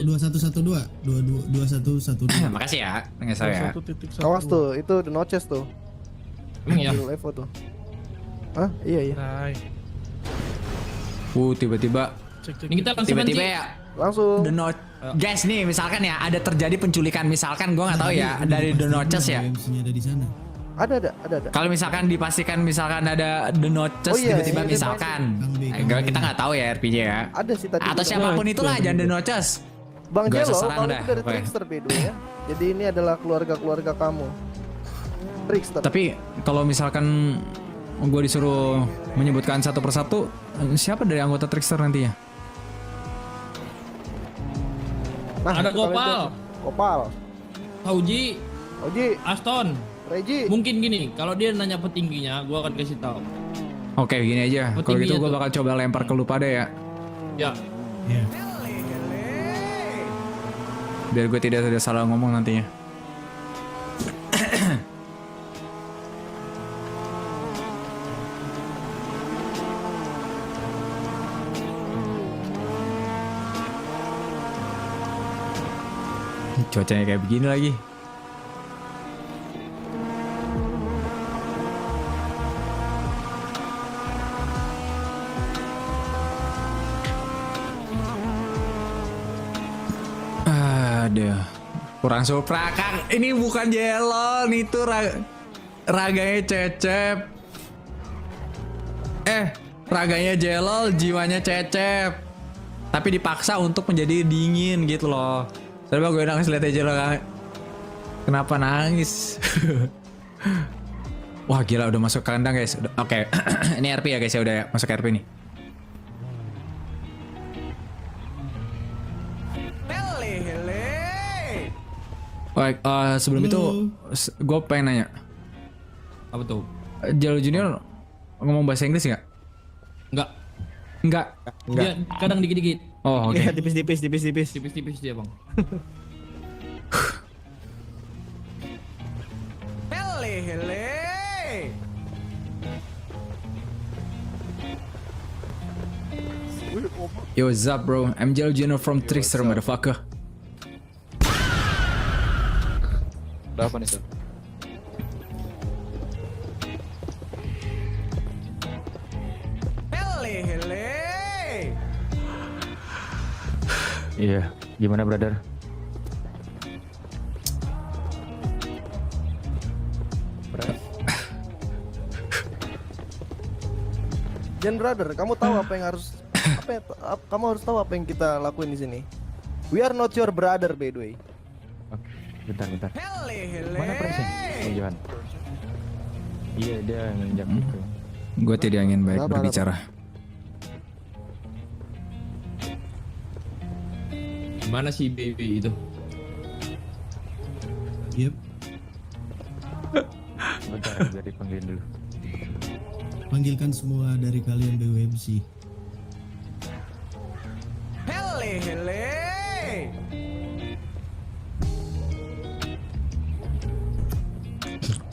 2112 Makasih ya, nggak saya. Awas tuh, itu the notches tuh. Emang ya? Levo tuh. Hah? Iya. Tiba-tiba Ini kita langsung tiba-tiba nanti. ya Langsung. The Note. Guys nih misalkan ya ada terjadi penculikan misalkan gue nggak tahu ya dari The Notches ya. Ada di sana. Ada. Kalau misalkan dipastikan misalkan ada The Notches Oh iya, tiba-tiba iya, misalkan Kang B. kita nggak tahu ya RPG ya. Ada sih tadi. Atau juga. siapapun itulah jangan The Notches. Bang Gak usah Jelo, serang kalau dah, itu dari pokoknya. Trickster by the way ya. Jadi ini adalah keluarga kamu. Trickster. Tapi kalau misalkan gue disuruh menyebutkan satu persatu siapa dari anggota Trickster nantinya? Nah, Ada itu kalian Gopal. tuh. Gopal. Fauji, Oji, Aston. Reji. Mungkin gini, kalau dia nanya petingginya, gua akan kasih tahu. Oke gini aja. Oh, Kalau gitu tingginya gue tuh. bakal coba lempar ke lu pada ya. Ya, Ya. Biar gue tidak salah ngomong nantinya. Cuacanya kayak begini lagi. Aduh, kurang supra Kang. Ini bukan jelol, itu raganya cecep. Raganya jelol, jiwanya cecep. Tapi dipaksa untuk menjadi dingin gitu loh. Coba gue nangis lihat aja loh Kang. Kenapa nangis? Wah gila udah masuk kandang guys. Oke, ini RP ya guys ya udah ya masuk RP nih. Sebelum itu gue pengen nanya. apa tuh? Jalo Junior ngomong bahasa Inggris nggak? Enggak. Nggak. Dia kadang dikit-dikit. Oh oke. Iya, tipis-tipis. Tipis-tipis dia, Bang. Yo what's up bro? I'm Jalo Junior from Trickster motherfucker. Udah apa nih, Sir? Iya, gimana brother? Jen brother, kamu tahu apa yang harus kamu harus tahu apa yang kita lakuin di sini. We are not your brother by the way. Oke, bentar. Mana presnya? Oh, Johan. Iya, dia nginjak itu. Gue tidak ingin baik Apa? berbicara. Gimana sih baby itu? Yep. Bentar, biar dipanggilin dulu. Panggilkan semua dari kalian BWMC.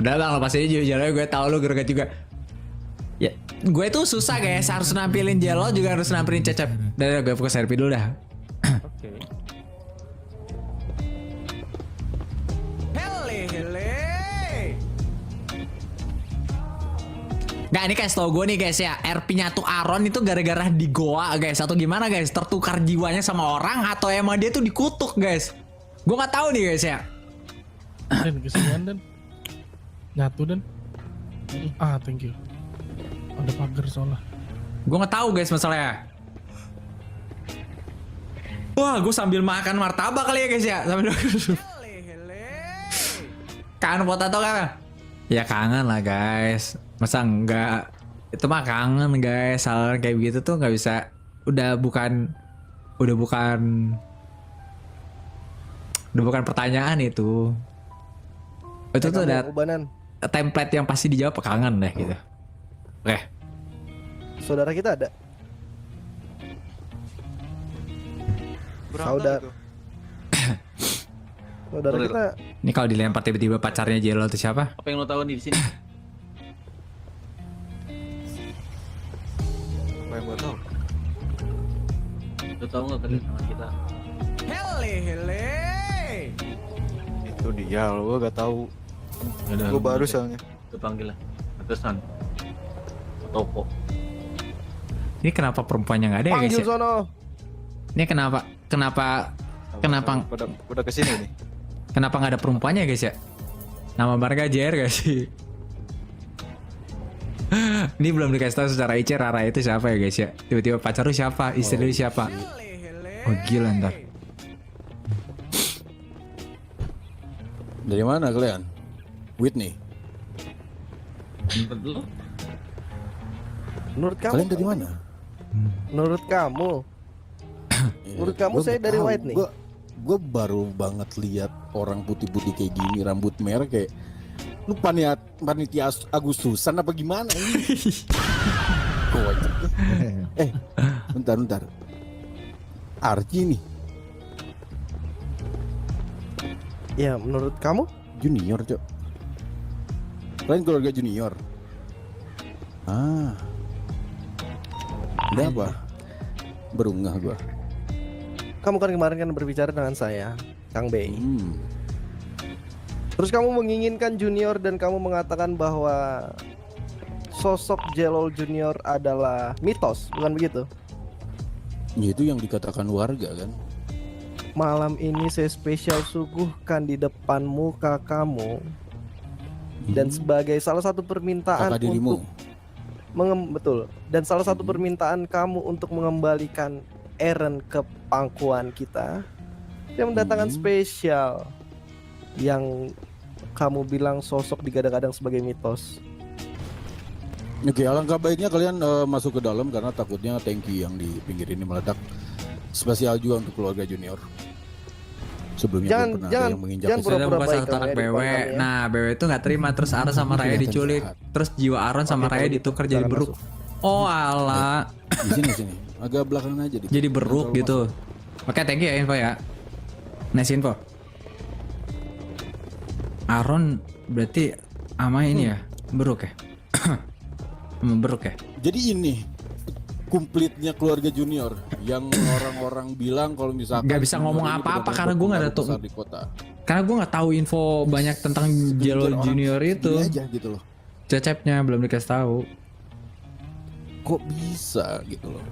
Udah bang lepas aja jalannya gue tau lu gereget juga. Ya, gue tuh susah guys, harus nampilin Jelo juga harus nampilin Cecep. Udah gue fokus RP dulu dah. Oke. Nggak, ini guys tau gue nih guys ya, RP-nya tuh Aaron itu gara-gara di goa guys, atau gimana guys, tertukar jiwanya sama orang atau emang dia tuh dikutuk guys. Gue nggak tahu nih guys ya. Dan kesinian dan nyatu dan thank you. Ada pagar soalnya. Gue nggak tahu guys masalahnya. Wah, gue sambil makan martabak kali ya guys ya, sambil kangen potato kan? Ya kangen lah guys. Masa enggak? Itu mah kangen guys. Hal kayak begitu tuh nggak bisa. Udah bukan pertanyaan itu. Itu tuh ada Ubanan. template yang pasti dijawab kangen deh gitu. Oke. Saudara kita ada. Saudara. Saudara kita Ini kalau dilempar tiba-tiba pacarnya Jelo itu siapa? Apa yang lo tahu nih di sini? Apa yang gue tahu? Lo tahu nggak kedatangan kita? Itu dia, gue gak tahu. Gue baru soalnya. Gue panggil lah. Atasan. Topo. Ini kenapa perempuannya nggak ada ya guys Panggil ya? sono. Ini kenapa Udah kesini nih. kenapa nggak ada perempuannya guys ya? Nama marga JR gak sih? Ini belum dikasih tahu secara IC Rara itu siapa ya guys ya? Tiba-tiba pacar lu siapa? Istri lu siapa? Oh gila ntar. Dari mana kalian? Whitney. Menurut kamu? Kalian dari mana? Menurut kamu? Menurut kamu Gua saya nggak dari tahu. White nih. Gue baru banget lihat orang putih-putih kayak gini, rambut merah kayak lu panitia Agustusan apa gimana ini? Kocak. Bentar. Archie nih, Ya, menurut kamu? junior cok. Kalian keluarga junior. Ada apa? Berungah gua. Kamu kan kemarin kan berbicara dengan saya, Kang Bei. Terus kamu menginginkan junior dan kamu mengatakan bahwa sosok Jelol Junior adalah mitos, bukan begitu? Ya, itu yang dikatakan warga kan. Malam ini saya spesial suguhkan di depan muka kamu dan sebagai salah satu permintaan Kakak dirimu. untuk betul, dan salah satu permintaan kamu untuk mengembalikan Eren ke pangkuan kita, saya mendatangkan spesial yang kamu bilang sosok digadang-gadang sebagai mitos. Oke, alangkah baiknya kalian masuk ke dalam karena takutnya tangki yang di pinggir ini meledak. Spesial juga untuk keluarga junior. Sebelumnya Jangan- belum pernah jangan- ada yang menginjak jangan ke sini. Sudah pura-pura buka baik satu kamu anak ya di BW. depan kami ya. Nah BW itu nggak terima, terus Aron sama Raya Kelihatan diculik, jahat. terus jiwa Aron sama Oke, Raya kalau gitu, ditukar jadi silakan beruk. masuk. Oh ala, Di sini, agak belakang aja dikit. jadi beruk Jangan gitu. Oke, thank you ya info ya. Nice info. Aron berarti ama ini ya, beruk ya? Sama beruk ya? terlalu masuk. Jadi ini komplitnya keluarga junior yang orang-orang bilang kalau misalkan Nggak bisa ngomong junior ini apa-apa benar-benar karena gua nggak ada berpengaruh tuh- besar di kota. Karena gue nggak tahu info banyak tentang Jelol Segelintir orang Junior itu. segini aja gitu loh. Cecepnya belum dikasih tahu. Kok bisa gitu loh.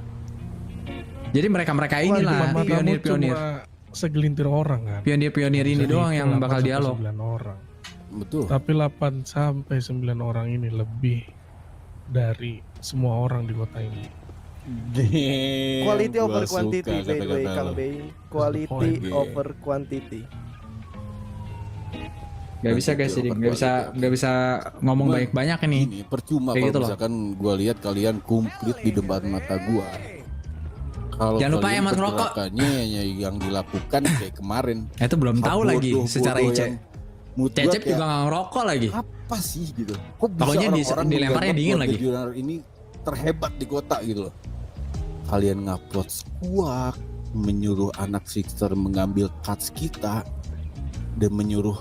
Jadi mereka-mereka Wah, di inilah depan matamu pionir-pionir. cuma segelintir orang kan. Pionir-pionir ini Jadi doang yang 8 bakal sampai dialog. 9 orang. Betul. Tapi 8 sampai 9 orang ini lebih dari semua orang di kota ini. Quality Gua over suka quantity, by the way, kata-kata Kang lo. Bei. Quality Point. over quantity. Gak bisa guys, jadi nggak bisa ngomong banyak-banyak ini. Ini percuma Kayak kalau gitu loh. misalkan gua lihat kalian komplit di depan mata gua. Kalau Jangan lupa kalian ya, Mas Ngerokok. pergerakannya yang dilakukan kayak kemarin. Itu belum tahu lagi secara Bodoh-bodoh IC. yang mood gua Cecep kayak, juga nggak ngerokok lagi. apa sih gitu? Kok bisa Taunya orang-orang dilemparnya menganggap dingin keluarga lagi. junior ini terhebat di kota gitu loh. Kalian ngupload squawk, menyuruh anak Sixter mengambil cuts kita dan menyuruh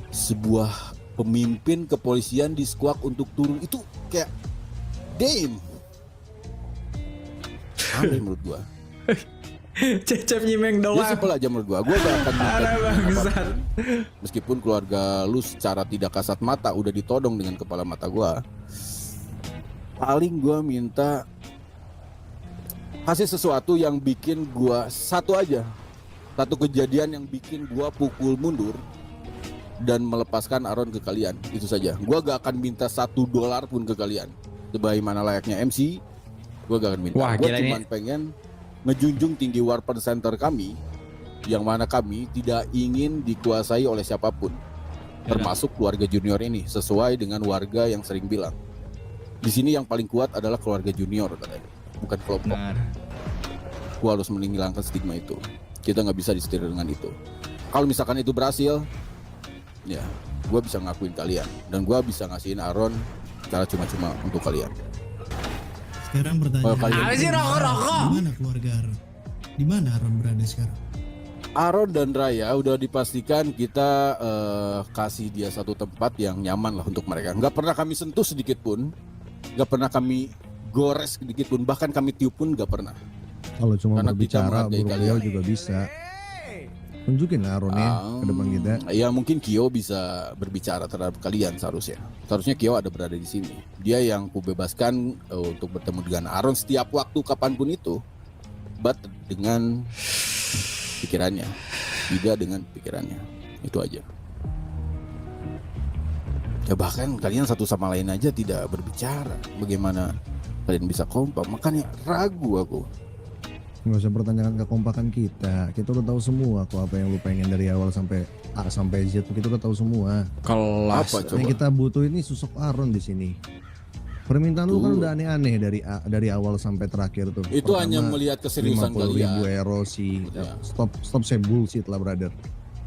sebuah pemimpin kepolisian di squawk untuk turun, itu kayak damn. Aneh menurut gua. Cecep nyimeng Ya doang. simpel aja menurut gua gak akan minta Parah bangsat. apapun. Meskipun keluarga lu secara tidak kasat mata udah ditodong dengan kepala mata gua. Paling gua minta kasih sesuatu yang bikin gua satu kejadian yang bikin gua pukul mundur dan melepaskan Aron ke kalian. Itu saja. Gua gak akan minta $1 pun ke kalian. Sebagaimana layaknya MC, gua gak akan minta. Wah, Gua gila cuma ini. pengen ngejunjung tinggi weapon center kami, yang mana kami tidak ingin dikuasai oleh siapapun, termasuk keluarga junior ini, sesuai dengan warga yang sering bilang di sini yang paling kuat adalah keluarga junior katanya, bukan kelompok. Gua harus menghilangkan stigma itu. Kita nggak bisa disetir dengan itu. Kalau misalkan itu berhasil, ya gua bisa ngakuin kalian dan gua bisa ngasihin Aron secara cuma-cuma untuk kalian. Sekarang Oh, pertanyaan. kalian- Apa sih rokok-rokok? Di mana keluarga Aaron? Di mana Aaron berada sekarang? Aron dan Raya udah dipastikan kita kasih dia satu tempat yang nyaman lah untuk mereka. Nggak pernah kami sentuh sedikit pun, nggak pernah kami gores sedikit pun, bahkan kami tiup pun nggak pernah. Kalau cuma Karena kita berbicara menghargai burung kalian. beliau juga bisa. Tunjukin lah Aaron ya ke depan kita. Ya mungkin Kyo bisa berbicara terhadap kalian seharusnya. Seharusnya Kyo ada berada di sini. Dia yang kubebaskan untuk bertemu dengan Aaron setiap waktu kapanpun itu. But dengan pikirannya, tidak dengan pikirannya. Itu aja. Ya bahkan kalian satu sama lain aja tidak berbicara. Bagaimana kalian bisa kompak? Makanya ragu aku. Nggak usah pertanyakan kekompakan kita. Kita udah tahu semua kok apa yang lu pengen dari awal sampai A sampai Z. Kita udah tahu semua. Kelas. Apa coba? Yang kita butuh ini sosok Aaron di sini. Permintaan lu kan udah aneh-aneh dari awal sampai terakhir tuh. Itu Pertama, hanya melihat keseriusan 50.000 kalian. erosi. Ya. Stop say bullshit lah brother.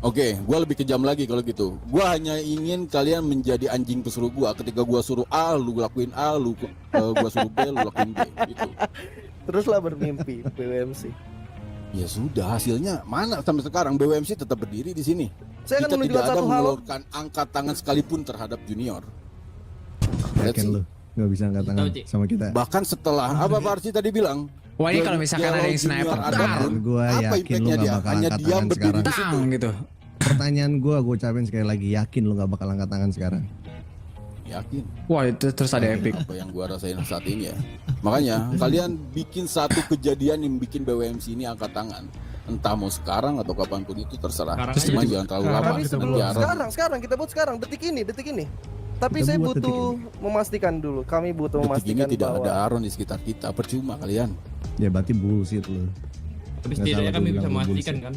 Oke, gue lebih kejam lagi kalau gitu. Gue hanya ingin kalian menjadi anjing pesuruh gue. Ketika gue suruh A, lu lakuin A, gue suruh B, lu lakuin B. Gitu. Teruslah bermimpi BWMC. Ya sudah, hasilnya mana sampai sekarang BWMC tetap berdiri di sini. Saya Kita akan menunjukkan tidak ada satu hal. mengeluarkan angkat tangan sekalipun terhadap junior. Let's Yakin see. lu nggak bisa angkat tangan Tahu, Cik. sama kita. Bahkan setelah apa Pak Arci tadi bilang? Wah ini kalau misalkan ada yang Junior sniper, ada dar, pun, Gua apa yakin lu impactnya nggak dia? bakal Hanya angkat diam tangan berdiri sekarang. di situ. tang gitu. Pertanyaan gue ucapin sekali lagi, yakin lu nggak bakal angkat tangan sekarang. Yakin. Wah itu terus ada epic. Apa yang gua rasain saat ini ya. Makanya kalian bikin satu kejadian yang bikin BWMC ini angkat tangan. Entah mau sekarang atau kapanpun itu terserah. Sekarang Cuma aja. jangan terlalu Sekarang lama. kita Nanti belum. Aaron- Sekarang kita buat sekarang, detik ini. Tapi Kita saya buat detik butuh memastikan dulu. Kami butuh detik ini memastikan tidak bahwa ada Aaron di sekitar kita. Percuma kalian. Ya berarti bullshit lu. Tapi Nggak setidaknya salah kami gua bisa bilang memastikan bullshit. kan.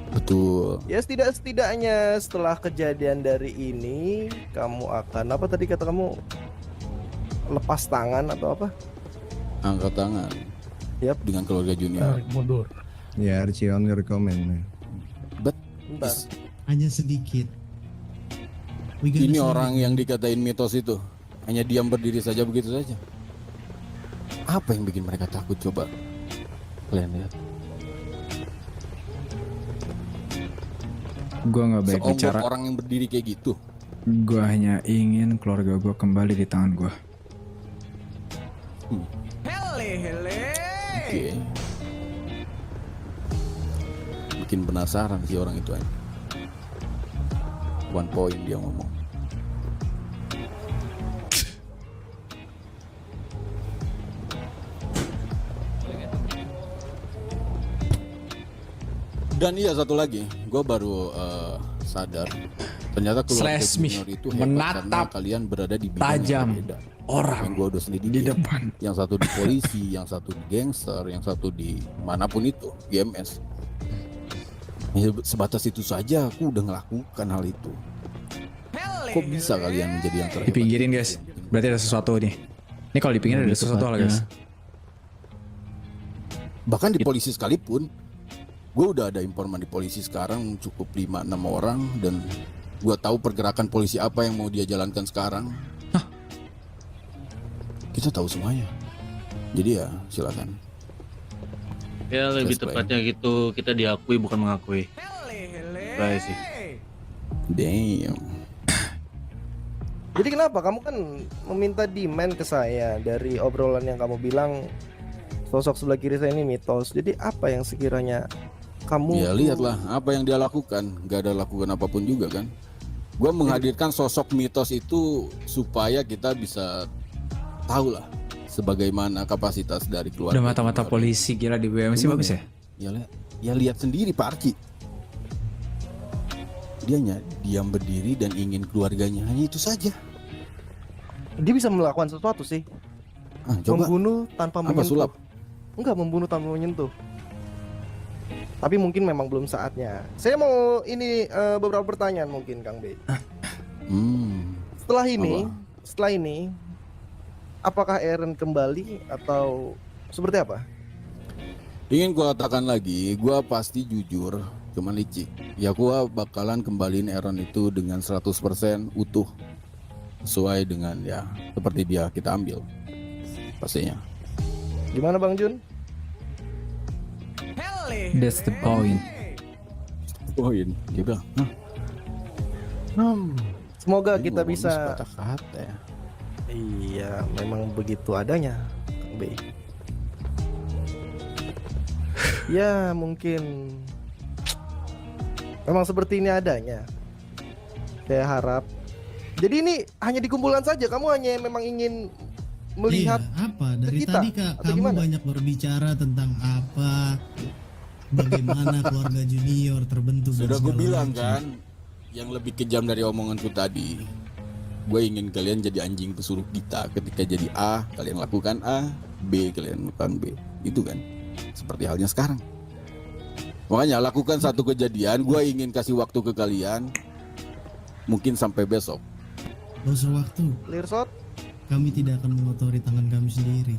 Betul. ya setidaknya setelah kejadian dari ini kamu akan apa tadi kata kamu lepas tangan atau apa? Angkat tangan. Yap. Dengan keluarga junior. Tarik mundur. Ya Archie on your comment. But Bentar. Hanya sedikit. We gotta ini say orang yang dikatain mitos itu hanya diam berdiri saja begitu saja. Apa yang bikin mereka takut coba? Kalian lihat. Gue nggak baik Seonggok bicara. orang yang berdiri kayak gitu. Gue hanya ingin keluarga gue kembali di tangan gue. Oke. Bikin penasaran sih orang itu aja. One point dia ngomong. Dan iya satu lagi, gue baru sadar ternyata keluarga Slash me. junior itu hebat karena Menatap kalian berada di bidang tajam yang berbeda. orang Yang gue udah selidiki di ya. depan. Yang satu di polisi, yang satu di gangster, yang satu di manapun itu, GMS. Ya, sebatas itu saja aku udah ngelakukan hal itu. Kok bisa kalian menjadi yang terhebat? Dipinggirin guys. Berarti ada sesuatu nih. Ini kalau dipinggirin ada sesuatu hal guys. Bahkan di polisi sekalipun, gue udah ada informan di polisi sekarang cukup 5-6 orang dan gue tahu pergerakan polisi apa yang mau dia jalankan sekarang. Kita tahu semuanya. Jadi ya silakan. Ya lebih Just play. tepatnya gitu, kita diakui bukan mengakui. Baik sih. Damn. Jadi kenapa kamu kan meminta demand ke saya dari obrolan yang kamu bilang sosok sebelah kiri saya ini mitos. Jadi apa yang sekiranya kamu Ya lihatlah apa yang dia lakukan. Gak ada lakukan apapun juga kan. Gue menghadirkan sosok mitos itu supaya kita bisa tahu lah sebagaimana kapasitas dari keluarga. Udah mata-mata polisi gila di BMC Cuman bagus ya. Ya lihat sendiri Pak Arci. Dianya diam berdiri dan ingin keluarganya, hanya itu saja. dia bisa melakukan sesuatu sih? Coba Membunuh tanpa apa menyentuh. sulap? Enggak, membunuh tanpa menyentuh. Tapi mungkin memang belum saatnya. Saya mau ini beberapa pertanyaan mungkin Kang B. Setelah ini, apakah Eren kembali atau seperti apa? Ingin gua katakan lagi, gua pasti jujur, cuman licik. Ya gua bakalan kembaliin Aaron itu dengan 100% utuh. Sesuai dengan ya seperti dia kita ambil. Pastinya. Gimana Bang Jun? That's the point. Poin, dia bilang. Semoga Ini kita ngomongnya bisa. sepatah-kata ya. Iya, memang begitu adanya, Kang B. Ya, mungkin Memang seperti ini adanya. Saya harap. Jadi ini hanya dikumpulkan saja. Kamu hanya memang ingin melihat Iya, apa dari kita, tadi Kak atau kamu gimana? banyak berbicara tentang apa, bagaimana keluarga junior terbentuk dan Sudah gue segala bilang macam. kan, yang lebih kejam dari omonganku tadi, gue ingin kalian jadi anjing pesuruh kita. Ketika jadi A, kalian lakukan A, B, kalian lakukan B. Itu kan, seperti halnya sekarang. Makanya lakukan satu kejadian, gue ingin kasih waktu ke kalian, mungkin sampai besok. Gak usah waktu, clear shot. kami tidak akan mengotori tangan kami sendiri.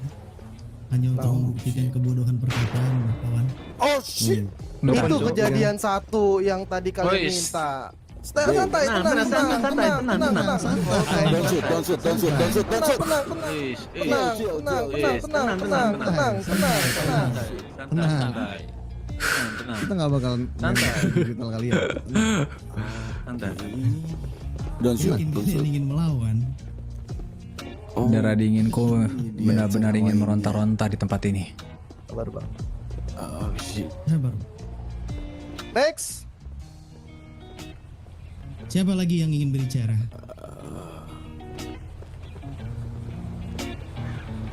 Hanya untuk membuktikan kebodohan perkataan, kawan. Oh shit! Itu kejadian satu yang tadi kalian minta. Santai, tenang. Don't shoot. Kita nggak bakal mental kalian. Don't shoot. Mungkin kalian ingin melawan. Darah dinginku benar-benar ingin meronta-ronta di tempat ini. Sabar bang. Oh shit. Sabar. Next. Siapa lagi yang ingin berbicara?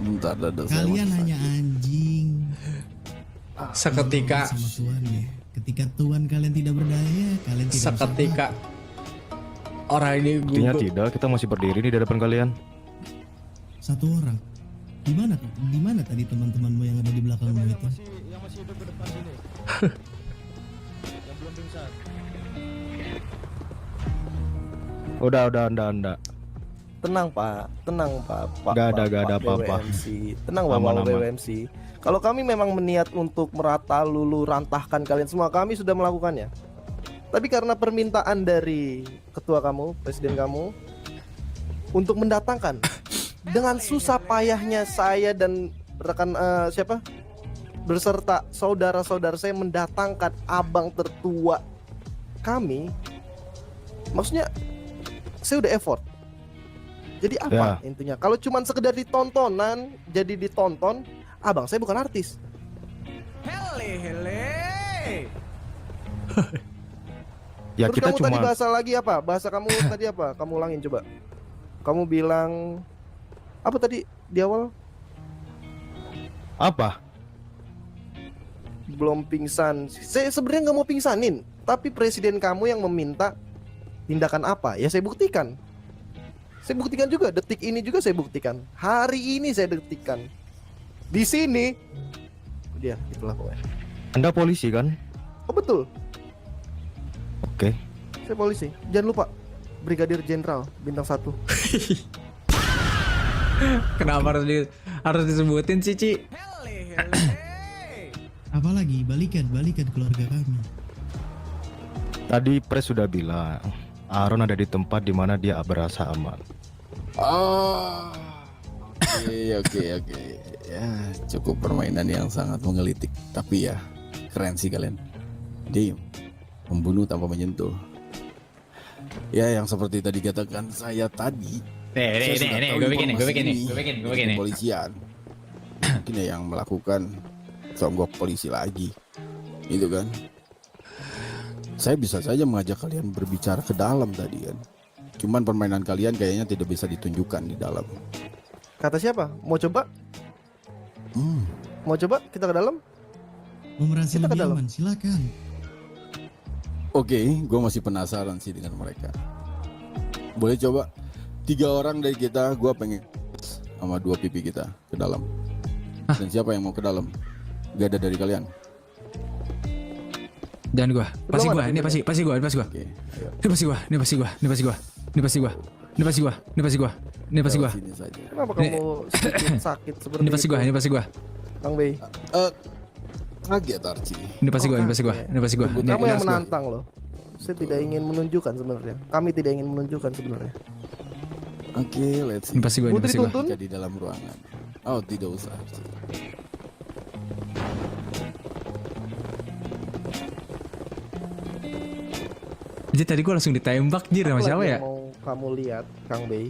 Bentar, Kalian hanya anjing Seketika sama Tuhan ya. Ketika Tuhan kalian tidak berdaya, kalian tidak bisa seketika orang ini Buktinya gugup. tidak, kita masih berdiri di depan kalian. satu orang. Di mana tadi teman-temanmu yang ada di belakangmu itu? Udah, anda. Tenang pak. Gak ada apa-apa. BWMC. Tenang Bapak Aman-aman. BWMC. Kalau kami memang meniat untuk merata lulu rantahkan kalian semua, kami sudah melakukannya. Tapi karena permintaan dari ketua kamu, presiden kamu, untuk mendatangkan dengan susah payahnya saya dan rekan berserta saudara-saudara saya mendatangkan abang tertua kami, maksudnya saya udah effort. Jadi apa intinya? Kalau cuman sekedar ditontonan, jadi ditonton, abang saya bukan artis. Ya Terus kita kamu tadi cuma bahasa lagi apa? Bahasa kamu tadi apa? Kamu ulangin coba. Kamu bilang apa tadi di awal? apa? Belum pingsan. Saya sebenarnya nggak mau pingsanin, tapi presiden kamu yang meminta tindakan apa? Ya saya buktikan. Saya buktikan juga. Detik ini juga saya buktikan. Hari ini saya buktikan. Di sini. Dia itulah pokoknya. Anda polisi kan? Oh betul. Oke. Saya polisi. Jangan lupa Brigadir Jenderal bintang 1. Kenapa harus disebutin sih, Ci? Apalagi balikan keluarga kami. Tadi Pres sudah bilang Aaron ada di tempat di mana dia berasa aman. Oke. Ya, cukup permainan yang sangat menggelitik. Tapi ya, keren sih kalian. Dia membunuh tanpa menyentuh. Ya, yang seperti tadi katakan saya tadi. Nih, gue bikin nih. Kepolisian. Mungkin ya yang melakukan songgok polisi lagi. Itu kan. Saya bisa saja mengajak kalian berbicara ke dalam tadi kan. Cuman permainan kalian kayaknya tidak bisa ditunjukkan di dalam. Kata siapa? Mau coba? Mau coba kita ke dalam? Mau merasa Kita ke lebih dalam. aman, silakan. Oke, gue masih penasaran sih dengan mereka. Boleh coba 3 orang dari kita, gue pengen sama 2 pipi kita ke dalam. Dan siapa yang mau ke dalam? Gak ada dari kalian. Dan gua, pasti gua, ini pasti gua. Oke, ayo. Ini pasti gua. Sini saja. Kenapa kamu sedikit sakit seperti Ini pasti gua. Kang Bey? Kaget Archie. Ini pasti gua. Kamu yang menantang loh. Saya tidak ingin menunjukkan sebenarnya. Kami tidak ingin menunjukkan sebenarnya. Oke, let's see. Ini pasti gua. Tuntun? Di dalam ruangan. Oh, tidak usah Archie. Jadi tadi gua langsung ditembak jir sama Apa siapa lagi ya? yang mau kamu lihat, Kang Bey?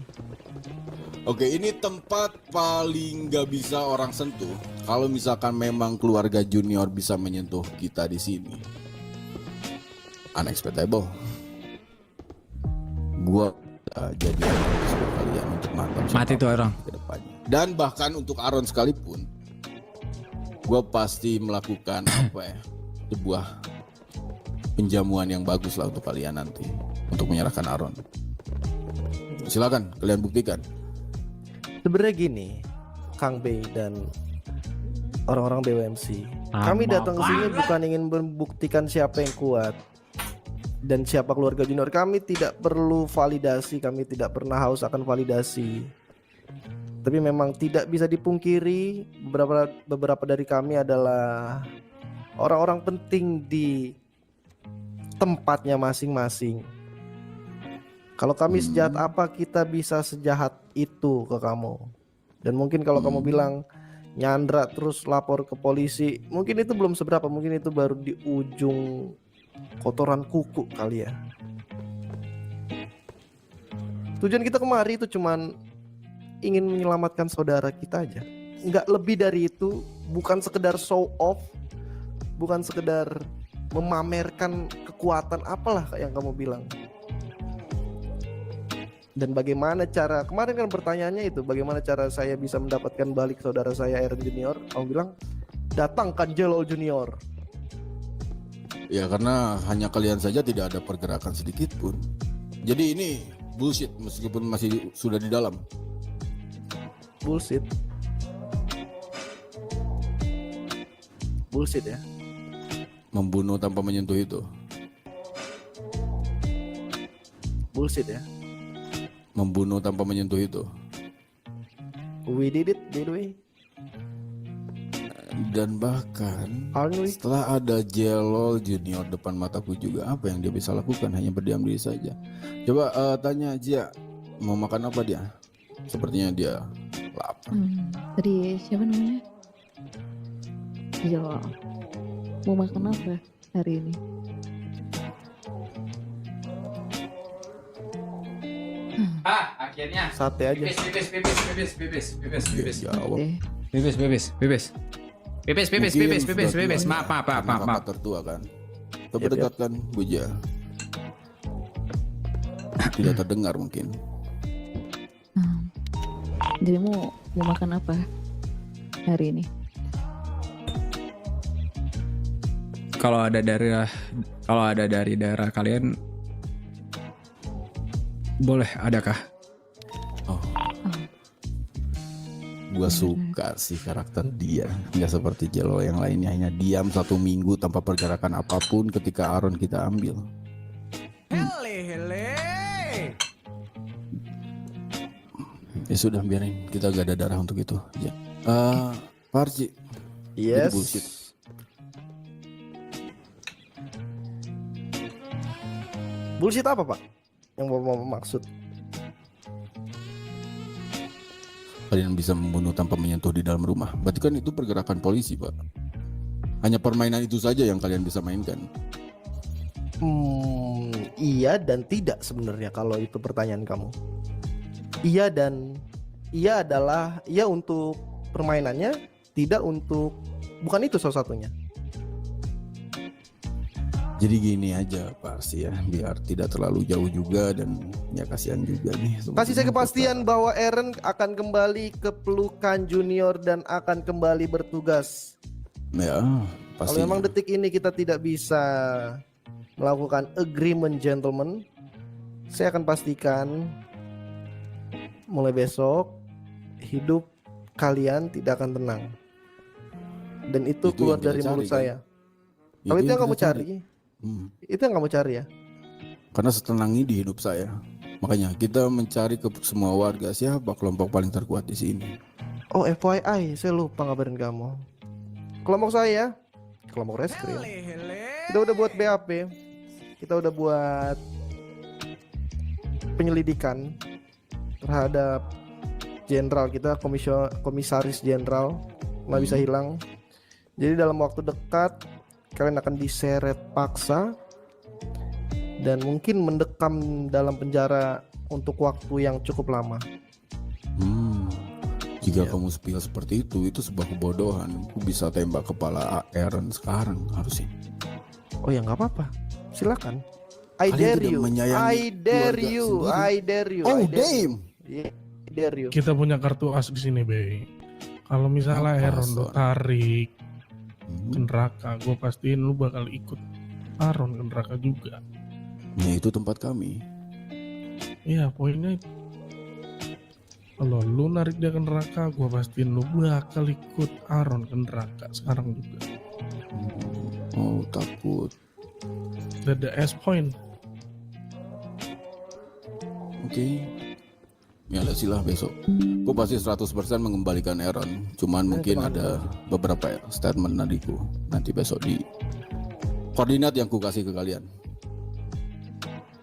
Oke, ini tempat paling gak bisa orang sentuh. Kalau misalkan memang keluarga junior bisa menyentuh kita di sini. unexpectable. Gua jadi support kalian untuk mantap Mati tuh orang. ke depannya. Dan bahkan untuk Aaron sekalipun, gua pasti melakukan sebuah penjamuan yang bagus lah untuk kalian nanti untuk menyerahkan Aaron. Silakan kalian buktikan. Sebenarnya gini, Kang Bey dan orang-orang BWMC, kami datang ke sini bukan ingin membuktikan siapa yang kuat dan siapa keluarga junior. Kami tidak perlu validasi, kami tidak pernah haus akan validasi. Tapi memang tidak bisa dipungkiri beberapa dari kami adalah orang-orang penting di tempatnya masing-masing. Kalau kami sejahat apa, kita bisa sejahat itu ke kamu. Dan mungkin kalau kamu bilang nyandra terus lapor ke polisi, mungkin itu belum seberapa, mungkin itu baru di ujung kotoran kuku kali ya. Tujuan kita kemari itu cuman ingin menyelamatkan saudara kita aja. Nggak lebih dari itu, bukan sekedar show off, bukan sekedar memamerkan kekuatan apalah yang kamu bilang. Dan bagaimana cara, kemarin kan pertanyaannya itu, bagaimana cara saya bisa mendapatkan balik saudara saya Aaron Junior? Kamu bilang, datangkan Jelol Junior. Ya karena hanya kalian saja tidak ada pergerakan sedikit pun. Jadi ini bullshit meskipun masih sudah di dalam. Bullshit. Bullshit ya. Membunuh tanpa menyentuh itu. Bullshit ya. Membunuh tanpa menyentuh itu. We did it, by the way. Dan bahkan Aren't we? setelah ada Jelol Junior depan mataku juga, apa yang dia bisa lakukan? Hanya berdiam diri saja. Coba tanya Jia, mau makan apa dia? Sepertinya dia lapar. Tadi siapa namanya? Jelol. Mau makan apa hari ini? Akhirnya. Sate aja. Pipis. Dia jawab. Pipis. Maaf. Kakak tertua kan. Coba dekatkan Buja. Tidak terdengar mungkin. Jadi mau makan apa hari ini? Kalau ada dari daerah kalian, boleh, adakah? Gua suka sih karakter dia. Nggak seperti Jelol yang lainnya, hanya diam 1 minggu tanpa pergerakan apapun ketika Aaron kita ambil. Ya sudah, biarin, kita gak ada darah untuk itu. Ya. Parci. Yes. Itu bullshit. Bullshit apa Pak? Yang mau maksud? Kalian bisa membunuh tanpa menyentuh di dalam rumah. Berarti kan itu pergerakan polisi, Pak. Hanya permainan itu saja yang kalian bisa mainkan. Iya dan tidak sebenarnya kalau itu pertanyaan kamu. Iya dan iya adalah iya untuk permainannya, tidak untuk, bukan itu salah satunya. Jadi gini aja Pak Arsi ya, biar tidak terlalu jauh juga dan ya kasihan juga nih. Kasih saya kepastian bahwa Aaron akan kembali ke pelukan junior dan akan kembali bertugas. Ya, pasti. Kalau memang detik ini kita tidak bisa melakukan agreement gentleman, saya akan pastikan mulai besok hidup kalian tidak akan tenang. Dan itu keluar dari mulut saya. Kalau itu yang kamu cari. Itu yang kamu cari ya. Karena setenang ini di hidup saya. Makanya kita mencari ke semua warga siapa kelompok paling terkuat di sini. Oh FYI, saya lupa ngabarin kamu. Kelompok saya, kelompok reskrim. Kita udah buat BAP. Kita udah buat penyelidikan terhadap jenderal kita, komisaris jenderal, nggak bisa hilang. Jadi dalam waktu dekat kalian akan diseret paksa dan mungkin mendekam dalam penjara untuk waktu yang cukup lama. Jika kamu spill seperti itu sebuah kebodohan. Aku bisa tembak kepala Aaron sekarang harusnya. Oh ya nggak apa-apa. Silakan. I Kalian dare tidak you. menyayangi I dare keluarga you. sendiri. I dare you. Oh I dare you. damn. Yeah, I dare you. Kita punya kartu as di sini, Bey. Kalau misalnya Apa, Aaron lo Son? tarik Hmm. ke neraka, gue pastiin lu bakal ikut Aaron ke neraka juga. Ya itu tempat kami. Iya, poinnya itu. Kalau lu narik dia ke neraka, gue pastiin lu bakal ikut Aaron ke neraka sekarang juga. Oh takut. The S point. Oke. Ya let's see lah besok. Gue pasti 100% mengembalikan Aaron. Cuman mungkin ada beberapa statement nadiku nanti besok di koordinat yang ku kasih ke kalian.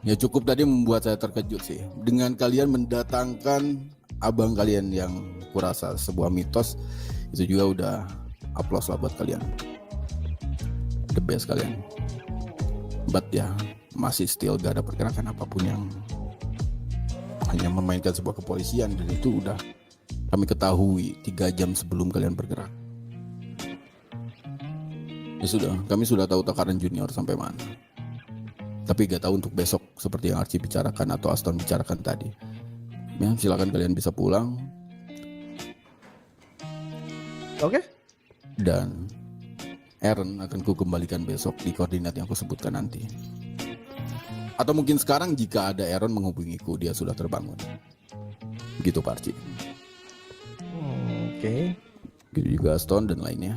Ya cukup tadi membuat saya terkejut sih. Dengan kalian mendatangkan abang kalian yang kurasa sebuah mitos, itu juga udah applause lah buat kalian. The best kalian. But ya masih still gak ada pergerakan apapun yang hanya memainkan sebuah kepolisian, dan itu udah kami ketahui 3 jam sebelum kalian bergerak. Ya sudah, kami sudah tahu takaran junior sampai mana. Tapi gak tahu untuk besok seperti yang Archie bicarakan atau Aston bicarakan tadi. Ya silakan kalian bisa pulang. Oke. Dan Aaron akan ku kembalikan besok di koordinat yang aku sebutkan nanti. Atau mungkin sekarang jika ada Aaron menghubungiku, dia sudah terbangun. Begitu Pak Archie. Oke. Gitu juga Aston dan lainnya.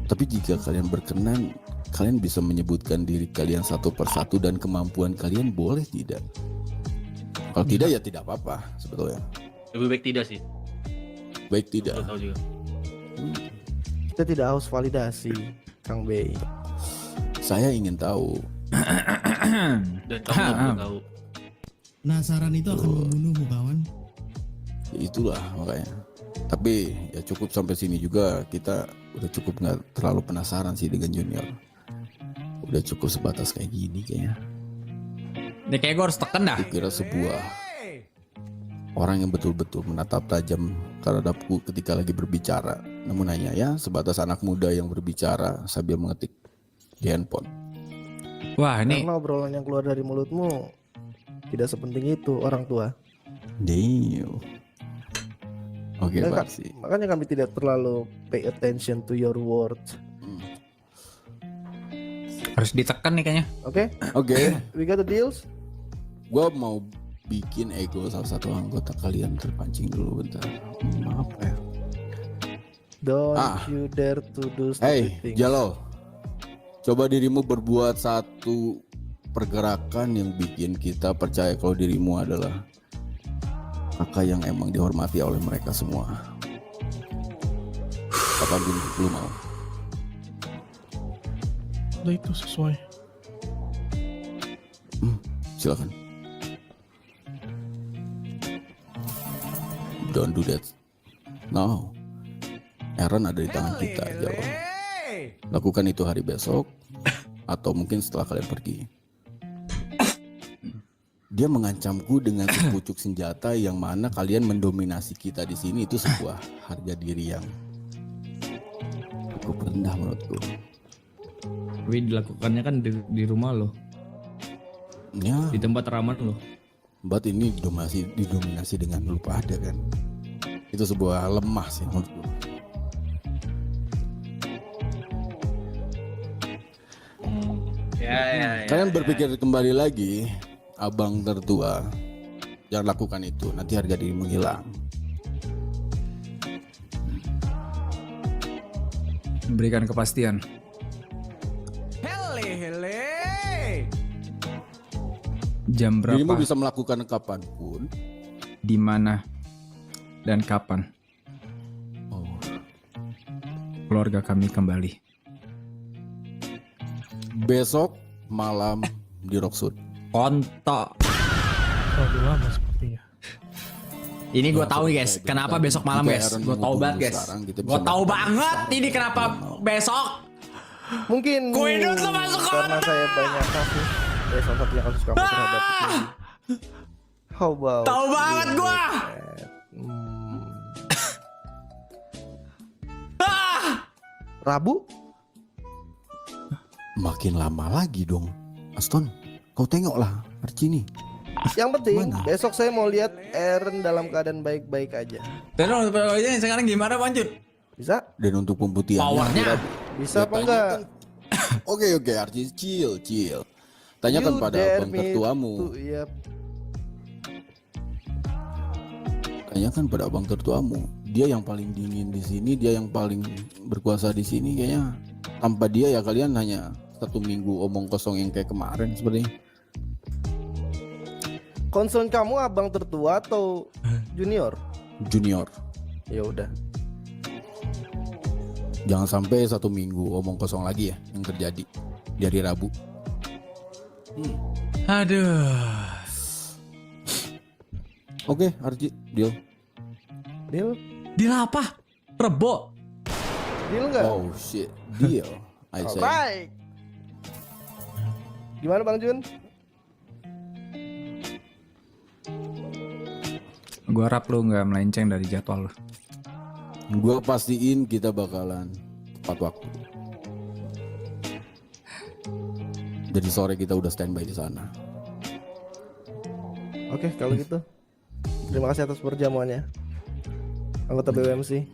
Tapi jika kalian berkenan, kalian bisa menyebutkan diri kalian satu persatu dan kemampuan kalian, boleh tidak? Kalau tidak ya tidak apa-apa sebetulnya. Lebih baik tidak sih. Baik tidak. Lo tahu juga. Kita tidak haus validasi, Kang Bey. Saya ingin tahu. Dan kamu nggak perlu tahu. Penasaran itu akan membunuhmu, kawan. Ya itulah makanya. Tapi ya cukup sampai sini juga, kita udah cukup nggak terlalu penasaran sih dengan junior. Udah cukup sebatas kayak gini kayaknya. Ini kayak gue harus tekan dah. Kira sebuah orang yang betul-betul menatap tajam terhadapku ketika lagi berbicara. Namun hanya ya sebatas anak muda yang berbicara sambil mengetik di handphone. Wah ini Karena obrolan yang keluar dari mulutmu tidak sepenting itu orang tua. Damn. Oke Makanya- Pak sih. Makanya kami tidak terlalu pay attention to your words. harus ditekan nih kayaknya. Oke? Oke. We got the deals? Gua mau bikin ego salah satu anggota kalian terpancing dulu bentar. Apa ya? Don't Ah. you dare to do stupid Hey, things. Jalal. Coba dirimu berbuat satu pergerakan yang bikin kita percaya kalau dirimu adalah kakak yang emang dihormati oleh mereka semua. Apapun lu mau. Udah itu sesuai. Silakan. Don't do that. No. Aaron ada di tangan kita, Jalal. Lakukan itu hari besok atau mungkin setelah kalian pergi. Dia mengancamku dengan sepucuk senjata yang mana kalian mendominasi kita di sini, itu sebuah harga diri yang cukup rendah menurutku. Tapi dilakukannya kan di rumah lo, Ya, di tempat ramat lo. but ini didominasi dengan lupa ada kan. Itu sebuah lemah sih menurutku. Kalian berpikir kembali lagi, abang tertua, jangan lakukan itu, nanti harga dirimu hilang. Memberikan kepastian. Jam Dirimu berapa, bisa melakukan kapanpun. di mana, dan kapan Oh, keluarga kami kembali. besok malam di Rockwood. Kontok. Terlalu lama sepertinya. Ini gue Ya, tahu nih guys, saya kenapa bilang, besok malam jika guys. Aaron Gue tahu menghubungi banget guys. sekarang, kita bisa Gue tahu melakukan banget sekarang. ini kenapa besok. Mungkin Kuidut lo masuk karena saya banyak kasus. Salah satunya kasus kamu terhadap itu. How about Tahu banget we gua. make that? Ah! Rabu? Makin lama lagi dong. Aston, kau tengoklah Archie nih. Yang penting Mana? besok saya mau lihat Eren dalam keadaan baik-baik aja. Terus sekarang gimana lanjut? Bisa? Dan untuk pembuktiannya Powernya? Bisa apa enggak? Oke, Archie, chill. Tanyakan You pada dare abang me tertuamu. to- iya. Tanyakan pada abang tertuamu. Dia yang paling dingin di sini, dia yang paling berkuasa di sini. Kayaknya tanpa dia ya kalian hanya 1 minggu omong kosong yang kayak kemarin sepertinya. Concern kamu abang tertua atau junior? Junior, Ya udah. jangan sampai 1 minggu omong kosong lagi ya yang terjadi di hari Rabu. Aduh. Oke, Archie, deal. Deal? Deal apa? Rebo. Deal enggak? Oh shit, deal. I say. Alright. Gimana Bang Jun? Gua harap lu nggak melenceng dari jadwal lu. Gua pastiin kita bakalan tepat waktu. Jadi sore kita udah standby di sana. Oke, kalau gitu. Terima kasih atas perjamuannya. Anggota BWMC.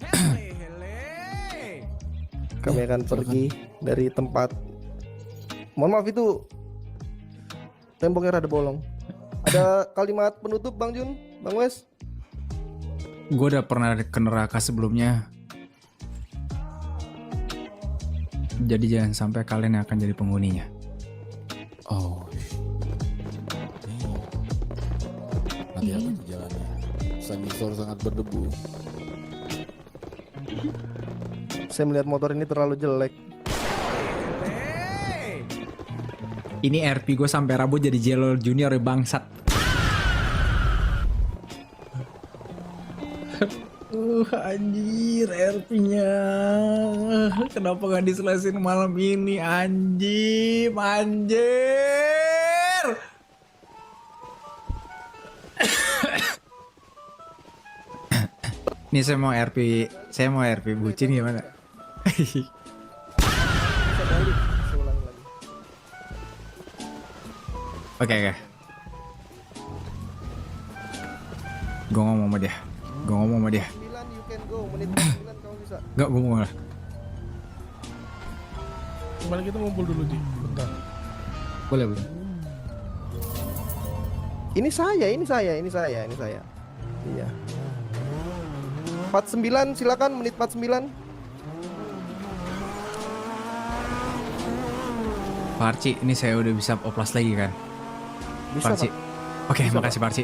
Kami akan pergi dari tempat. Mohon maaf itu temboknya rada bolong. Ada kalimat penutup Bang Jun, Bang Wes? Gue udah pernah ke neraka sebelumnya. Jadi jangan sampai kalian yang akan jadi penghuninya. Oh. Hati-hati di jalannya. Sangisor sangat berdebu. Saya melihat motor ini terlalu jelek. Ini RP gue sampai Rabu jadi Jelol Junior ya bangsat. Anjir RP-nya. Kenapa gak diselesain malam ini anjir. Ini saya mau RP bucin gimana? Oke. Gue ngomong sama dia. 9 you can go. Menit 9 kamu bisa. Gak, gue mau lah. Kembali kita ngumpul dulu Ji, bentar. Boleh. Ini saya. Iya. 49 silakan menit 49. Pak Arci, ini saya udah bisa oplas lagi kan? Bisa, Pak Arci. Oke, makasih Pak Arci.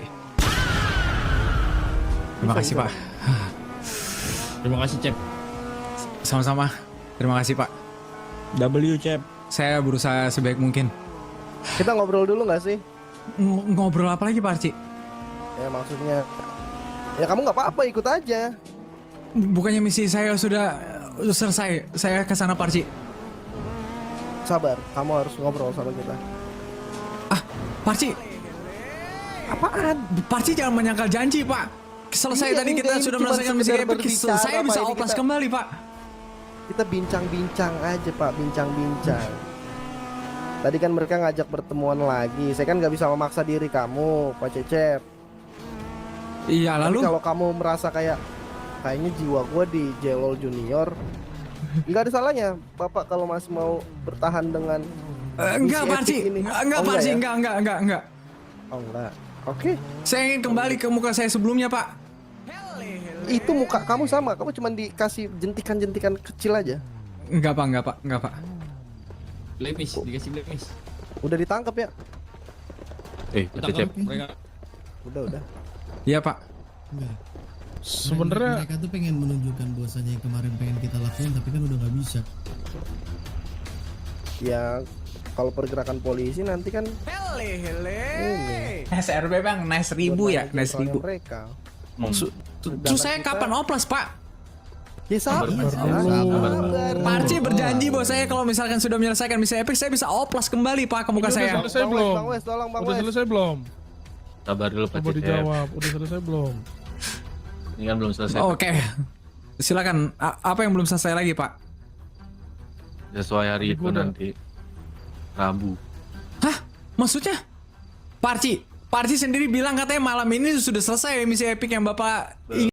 Terima kasih Pak. Terima kasih Cep. Sama-sama. Terima kasih Pak. W Cep. Saya berusaha sebaik mungkin. Kita ngobrol dulu nggak sih? Ngobrol apa lagi Pak Arci? Ya maksudnya, ya kamu nggak apa-apa ikut aja. Bukannya misi saya sudah selesai. Saya ke sana Pak Arci. Sabar, kamu harus ngobrol sama kita. Pak Arci. Apaan? Pak Arci jangan menyangkal janji Pak. Selesai Iya, tadi kita ini sudah cuma merasakan misi sekedar epic. berbicara, Saya Pak. bisa Ini oplas kita- kembali Pak. Kita bincang-bincang aja Pak, bincang-bincang. Tadi kan mereka ngajak pertemuan lagi. Saya kan nggak bisa memaksa diri kamu, Pak Cecep. Iya Tapi lalu. kalau kamu merasa kayaknya jiwa gue di Jelol Junior, nggak ada salahnya Bapak kalau masih mau bertahan dengan Enggak misi Pak Arci. epic ini. Enggak Oh, Pak Arci. ya? Enggak. Oh enggak. Oke. Saya ingin kembali ke muka saya sebelumnya Pak. Itu muka kamu sama, kamu cuma dikasih jentikan-jentikan kecil aja. Enggak Pak. Blemis, dikasih blemis. Udah ditangkap ya? Pak Cecep. Mereka Udah. Iya Pak. Enggak. Sebenarnya mereka tuh pengen menunjukkan bahwasanya yang kemarin pengen kita lakuin tapi kan udah nggak bisa. Ya kalau pergerakan polisi nanti kan ini SRB Bang, nice ribu ya, buat nice ribu. mereka. Terus saya kapan oplas Pak? Ya sabar. Pak Arci berjanji bahwa saya kalau misalkan sudah menyelesaikan misi epic saya bisa oplas kembali Pak ke muka Ini saya. udah selesai belum? Bang Wes, tolong Bang Udah Wes. selesai belum? Sabar dulu Pak Coba Cecep. dijawab, udah selesai belum? Ini kan belum selesai. Oke. Silakan. Apa yang belum selesai lagi Pak? Sesuai hari itu Gua udah- nanti. Rabu. Hah? Maksudnya? Parci sendiri bilang katanya malam ini sudah selesai misi epic yang Bapak